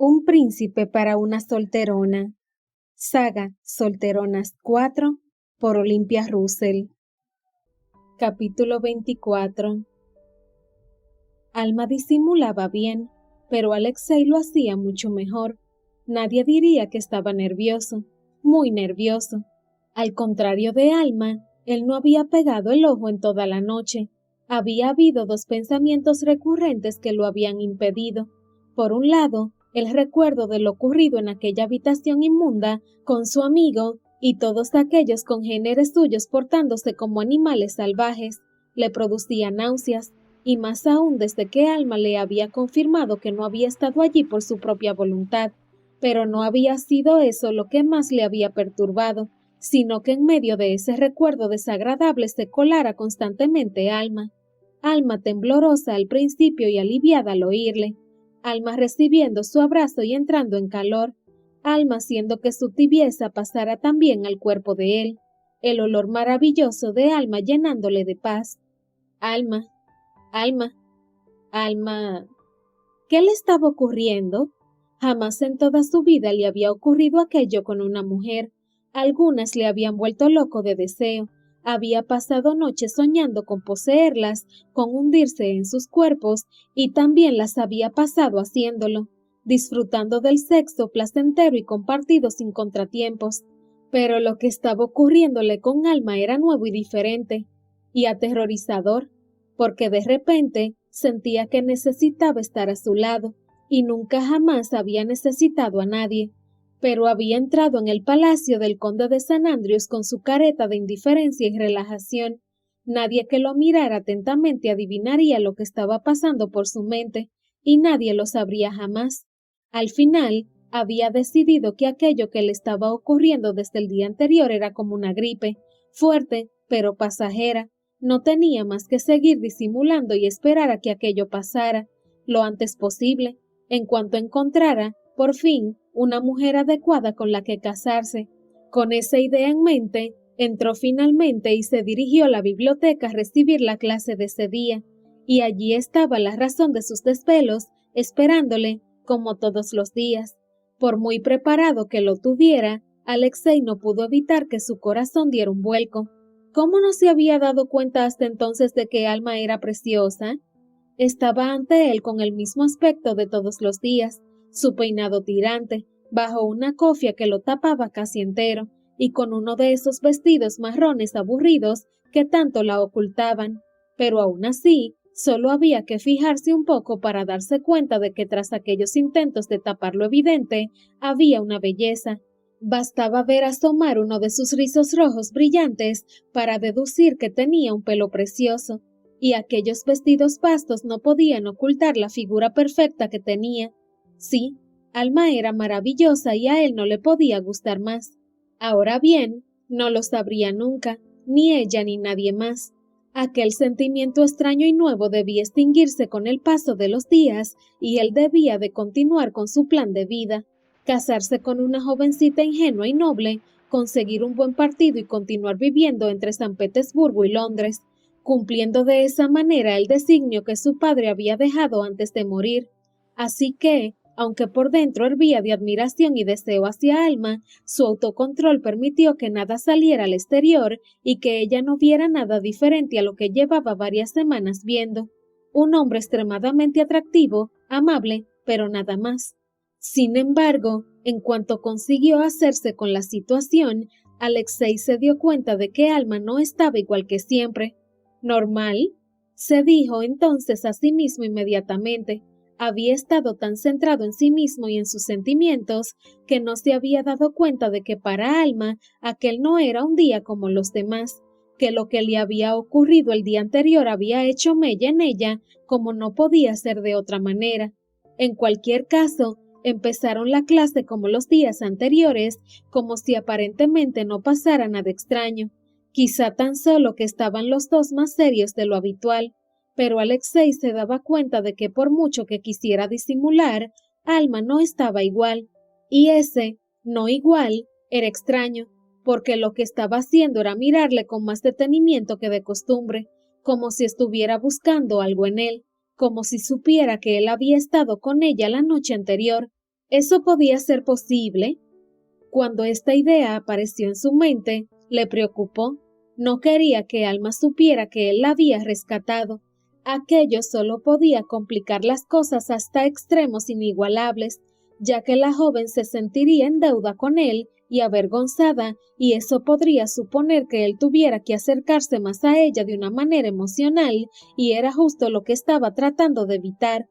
Un príncipe para una solterona. Saga Solteronas 4 por Olympia Russell. Capítulo 24. Alma disimulaba bien, pero Alexei lo hacía mucho mejor. Nadie diría que estaba nervioso, muy nervioso. Al contrario de Alma, él no había pegado el ojo en toda la noche. Había habido dos pensamientos recurrentes que lo habían impedido. Por un lado, el recuerdo de lo ocurrido en aquella habitación inmunda con su amigo y todos aquellos congéneres suyos portándose como animales salvajes, le producía náuseas, y más aún desde que Alma le había confirmado que no había estado allí por su propia voluntad. Pero no había sido eso lo que más le había perturbado, sino que en medio de ese recuerdo desagradable se colara constantemente Alma. Alma temblorosa al principio y aliviada al oírle. Alma recibiendo su abrazo y entrando en calor. Alma haciendo que su tibieza pasara también al cuerpo de él. El olor maravilloso de Alma llenándole de paz. Alma, Alma. ¿Qué le estaba ocurriendo? Jamás en toda su vida le había ocurrido aquello con una mujer. Algunas le habían vuelto loco de deseo. Había pasado noches soñando con poseerlas, con hundirse en sus cuerpos, y también las había pasado haciéndolo, disfrutando del sexo placentero y compartido sin contratiempos. Pero lo que estaba ocurriéndole con Alma era nuevo y diferente, y aterrorizador, porque de repente sentía que necesitaba estar a su lado, y nunca jamás había necesitado a nadie. Pero había entrado en el palacio del conde de San Andrews con su careta de indiferencia y relajación. Nadie que lo mirara atentamente adivinaría lo que estaba pasando por su mente, y nadie lo sabría jamás. Al final, había decidido que aquello que le estaba ocurriendo desde el día anterior era como una gripe, fuerte, pero pasajera. No tenía más que seguir disimulando y esperar a que aquello pasara, lo antes posible, en cuanto encontrara, por fin, una mujer adecuada con la que casarse. Con esa idea en mente, entró finalmente y se dirigió a la biblioteca a recibir la clase de ese día, y allí estaba la razón de sus desvelos, esperándole, como todos los días. Por muy preparado que lo tuviera, Alexei no pudo evitar que su corazón diera un vuelco. ¿Cómo no se había dado cuenta hasta entonces de que Alma era preciosa? Estaba ante él con el mismo aspecto de todos los días, su peinado tirante, bajo una cofia que lo tapaba casi entero, y con uno de esos vestidos marrones aburridos que tanto la ocultaban. Pero aún así, solo había que fijarse un poco para darse cuenta de que tras aquellos intentos de tapar lo evidente, había una belleza. Bastaba ver asomar uno de sus rizos rojos brillantes para deducir que tenía un pelo precioso, y aquellos vestidos vastos no podían ocultar la figura perfecta que tenía. Sí, Alma era maravillosa y a él no le podía gustar más. Ahora bien, no lo sabría nunca, ni ella ni nadie más. Aquel sentimiento extraño y nuevo debía extinguirse con el paso de los días, y él debía de continuar con su plan de vida. Casarse con una jovencita ingenua y noble, conseguir un buen partido y continuar viviendo entre San Petersburgo y Londres, cumpliendo de esa manera el designio que su padre había dejado antes de morir. Así que, aunque por dentro hervía de admiración y deseo hacia Alma, su autocontrol permitió que nada saliera al exterior y que ella no viera nada diferente a lo que llevaba varias semanas viendo. Un hombre extremadamente atractivo, amable, pero nada más. Sin embargo, en cuanto consiguió hacerse con la situación, Alexei se dio cuenta de que Alma no estaba igual que siempre. ¿Normal?, se dijo entonces a sí mismo inmediatamente. Había estado tan centrado en sí mismo y en sus sentimientos que no se había dado cuenta de que para Alma aquel no era un día como los demás, que lo que le había ocurrido el día anterior había hecho mella en ella como no podía ser de otra manera. En cualquier caso, empezaron la clase como los días anteriores, como si aparentemente no pasara nada extraño. Quizá tan solo que estaban los dos más serios de lo habitual, pero Alexei se daba cuenta de que por mucho que quisiera disimular, Alma no estaba igual, y ese no igual era extraño, porque lo que estaba haciendo era mirarle con más detenimiento que de costumbre, como si estuviera buscando algo en él, como si supiera que él había estado con ella la noche anterior. ¿Eso podía ser posible? Cuando esta idea apareció en su mente, le preocupó. No quería que Alma supiera que él la había rescatado. Aquello solo podía complicar las cosas hasta extremos inigualables, ya que la joven se sentiría en deuda con él y avergonzada, y eso podría suponer que él tuviera que acercarse más a ella de una manera emocional, y era justo lo que estaba tratando de evitar.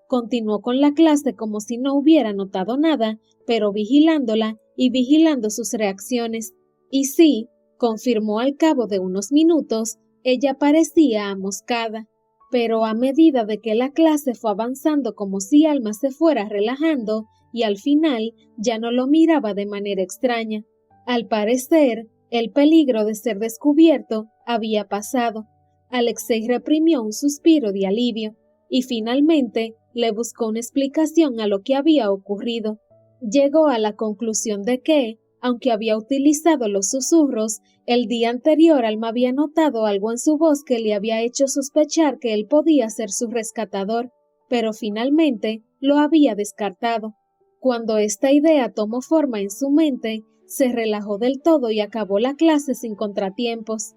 Continuó con la clase como si no hubiera notado nada, pero vigilándola y vigilando sus reacciones. Y sí, confirmó al cabo de unos minutos, ella parecía amoscada. Pero a medida de que la clase fue avanzando como si Alma se fuera relajando, y al final ya no lo miraba de manera extraña. Al parecer, el peligro de ser descubierto había pasado. Alexei reprimió un suspiro de alivio, y finalmente le buscó una explicación a lo que había ocurrido. Llegó a la conclusión de que, aunque había utilizado los susurros, el día anterior Alma había notado algo en su voz que le había hecho sospechar que él podía ser su rescatador, pero finalmente lo había descartado. Cuando esta idea tomó forma en su mente, se relajó del todo y acabó la clase sin contratiempos.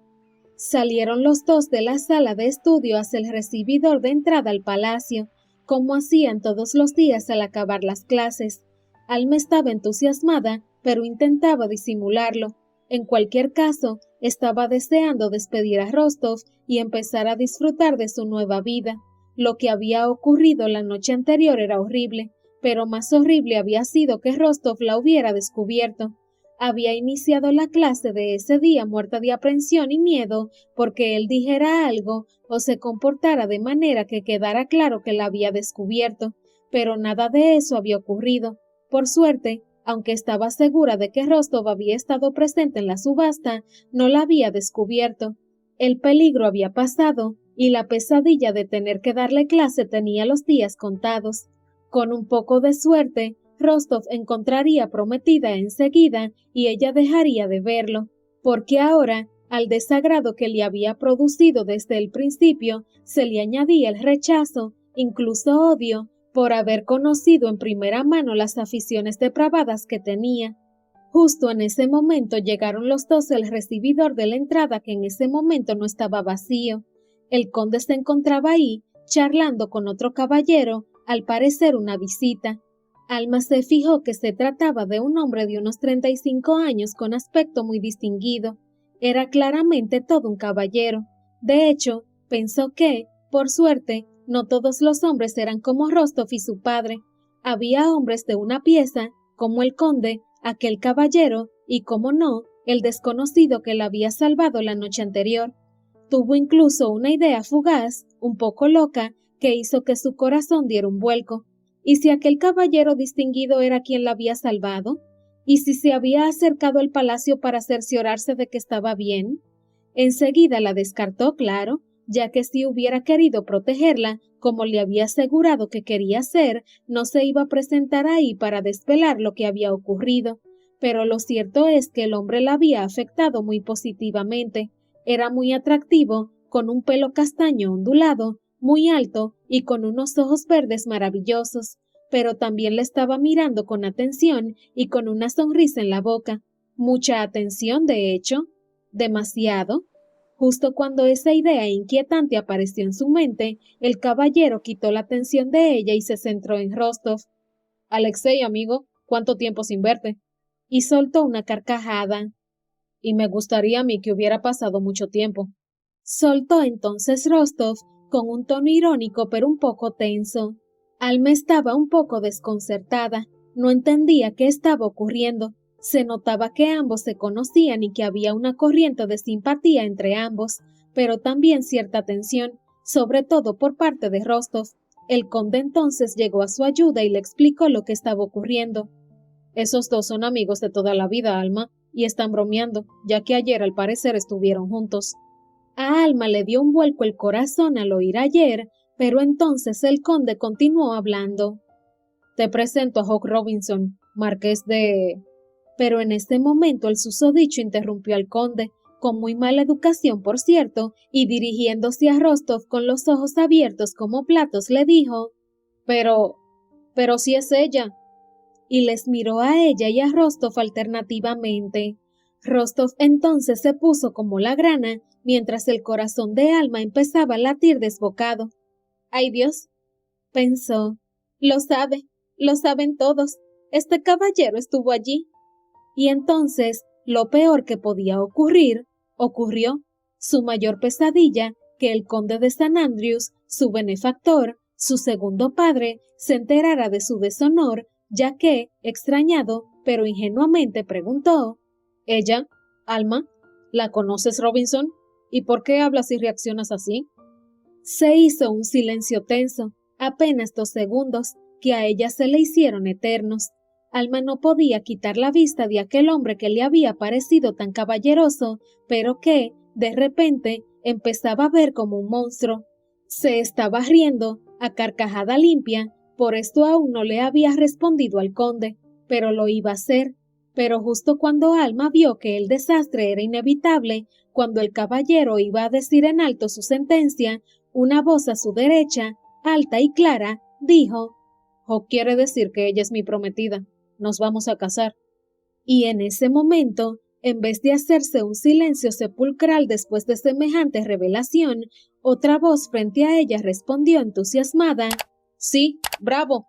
Salieron los dos de la sala de estudio hacia el recibidor de entrada al palacio, como hacían todos los días al acabar las clases. Alma estaba entusiasmada, pero intentaba disimularlo. En cualquier caso, estaba deseando despedir a Rostov y empezar a disfrutar de su nueva vida. Lo que había ocurrido la noche anterior era horrible, pero más horrible había sido que Rostov la hubiera descubierto. Había iniciado la clase de ese día muerta de aprensión y miedo porque él dijera algo o se comportara de manera que quedara claro que la había descubierto, pero nada de eso había ocurrido. Por suerte, aunque estaba segura de que Rostov había estado presente en la subasta, no la había descubierto. El peligro había pasado y la pesadilla de tener que darle clase tenía los días contados. Con un poco de suerte, Rostov encontraría Prometida enseguida y ella dejaría de verlo, porque ahora, al desagrado que le había producido desde el principio, se le añadía el rechazo, incluso odio, por haber conocido en primera mano las aficiones depravadas que tenía. Justo en ese momento llegaron los dos al recibidor de la entrada, que en ese momento no estaba vacío. El conde se encontraba ahí, charlando con otro caballero, al parecer una visita. Alma se fijó que se trataba de un hombre de unos 35 años con aspecto muy distinguido. Era claramente todo un caballero. De hecho, pensó que, por suerte, no todos los hombres eran como Rostov y su padre. Había hombres de una pieza, como el conde, aquel caballero, y como no, el desconocido que la había salvado la noche anterior. Tuvo incluso una idea fugaz, un poco loca, que hizo que su corazón diera un vuelco. ¿Y si aquel caballero distinguido era quien la había salvado? ¿Y si se había acercado al palacio para cerciorarse de que estaba bien? Enseguida la descartó, claro, ya que si hubiera querido protegerla, como le había asegurado que quería hacer, no se iba a presentar ahí para desvelar lo que había ocurrido. Pero lo cierto es que el hombre la había afectado muy positivamente. Era muy atractivo, con un pelo castaño ondulado, muy alto y con unos ojos verdes maravillosos, pero también le estaba mirando con atención y con una sonrisa en la boca. Mucha atención, de hecho. Demasiado. Justo cuando esa idea inquietante apareció en su mente, el caballero quitó la atención de ella y se centró en Rostov. Alexei, amigo, ¿cuánto tiempo sin verte? Y soltó una carcajada. Y me gustaría a mí que hubiera pasado mucho tiempo. Soltó entonces Rostov con un tono irónico pero un poco tenso. Alma estaba un poco desconcertada, no entendía qué estaba ocurriendo. Se notaba que ambos se conocían y que había una corriente de simpatía entre ambos, pero también cierta tensión, sobre todo por parte de Rostov. El conde entonces llegó a su ayuda y le explicó lo que estaba ocurriendo. Esos dos son amigos de toda la vida, Alma, y están bromeando, ya que ayer al parecer estuvieron juntos. A Alma le dio un vuelco el corazón al oír ayer, pero entonces el conde continuó hablando. Te presento a Hawk Robinson, marqués de... Pero en ese momento el susodicho interrumpió al conde, con muy mala educación por cierto, y dirigiéndose a Rostov con los ojos abiertos como platos le dijo, pero si es ella. y les miró a ella y a Rostov alternativamente. Rostov entonces se puso como la grana, mientras el corazón de Alma empezaba a latir desbocado. ¡Ay Dios! Pensó. Lo saben todos. Este caballero estuvo allí. Y entonces, lo peor que podía ocurrir, ocurrió. Su mayor pesadilla, que el conde de San Andrews, su benefactor, su segundo padre, se enterara de su deshonor, ya que, extrañado, pero ingenuamente preguntó: ¿Ella? ¿Alma? ¿La conoces, Robinson? ¿Y por qué hablas y reaccionas así? Se hizo un silencio tenso, apenas 2 segundos, que a ella se le hicieron eternos. Alma no podía quitar la vista de aquel hombre que le había parecido tan caballeroso, pero que, de repente, empezaba a ver como un monstruo. Se estaba riendo, a carcajada limpia, por esto aún no le había respondido al conde, pero lo iba a hacer. Pero justo cuando Alma vio que el desastre era inevitable, cuando el caballero iba a decir en alto su sentencia, una voz a su derecha, alta y clara, dijo: «O quiere decir que ella es mi prometida. Nos vamos a casar». Y en ese momento, en vez de hacerse un silencio sepulcral después de semejante revelación, otra voz frente a ella respondió entusiasmada: «Sí, bravo,